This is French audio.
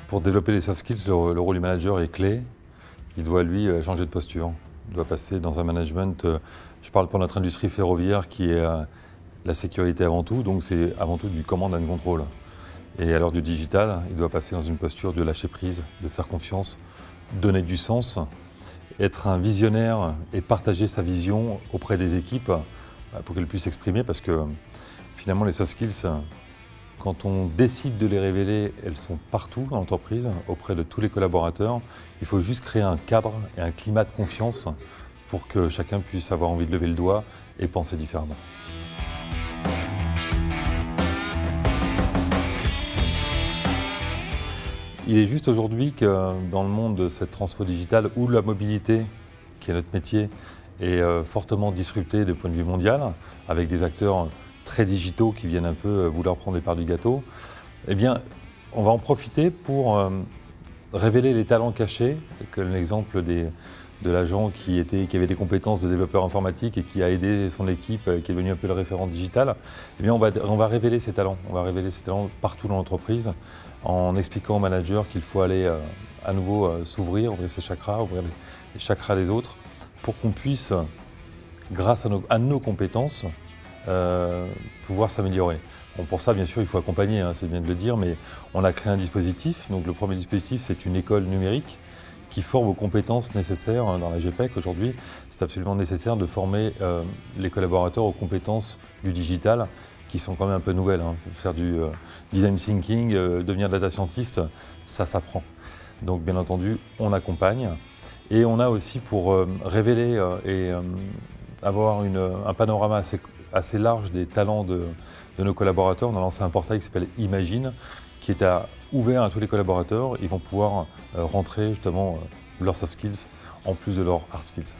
Pour développer les soft skills, le rôle du manager est clé. Il doit, lui, changer de posture. Il doit passer dans un management, je parle pour notre industrie ferroviaire qui est la sécurité avant tout, donc c'est avant tout du command and control. Et à l'heure du digital, il doit passer dans une posture de lâcher prise, de faire confiance, donner du sens, être un visionnaire et partager sa vision auprès des équipes pour qu'elles puissent s'exprimer, parce que finalement les soft skills, quand on décide de les révéler, elles sont partout dans l'entreprise, auprès de tous les collaborateurs. Il faut juste créer un cadre et un climat de confiance pour que chacun puisse avoir envie de lever le doigt et penser différemment. Il est juste aujourd'hui que dans le monde de cette transfo digitale où la mobilité, qui est notre métier, est fortement disruptée du point de vue mondial, avec des acteurs très digitaux qui viennent un peu vouloir prendre des parts du gâteau, eh bien, on va en profiter pour révéler les talents cachés, comme l'exemple de l'agent qui avait des compétences de développeur informatique et qui a aidé son équipe, qui est devenu un peu le référent digital. Eh bien, on va révéler ces talents. On va révéler ces talents partout dans l'entreprise en expliquant aux managers qu'il faut aller à nouveau s'ouvrir, ouvrir ses chakras, ouvrir les chakras des autres, pour qu'on puisse, grâce à nos compétences, pouvoir s'améliorer. Bon, pour ça, bien sûr, il faut accompagner, hein, c'est bien de le dire, mais on a créé un dispositif. Donc, le premier dispositif, c'est une école numérique qui forme aux compétences nécessaires dans la GPEC. Aujourd'hui, c'est absolument nécessaire de former les collaborateurs aux compétences du digital, qui sont quand même un peu nouvelles. Hein. Faire du design thinking, devenir data scientist, ça s'apprend. Donc, bien entendu, on accompagne. Et on a aussi, pour révéler et avoir un panorama assez large des talents de nos collaborateurs, on a lancé un portail qui s'appelle Imagine, qui est ouvert à tous les collaborateurs. Ils vont pouvoir rentrer justement leurs soft skills en plus de leurs hard skills.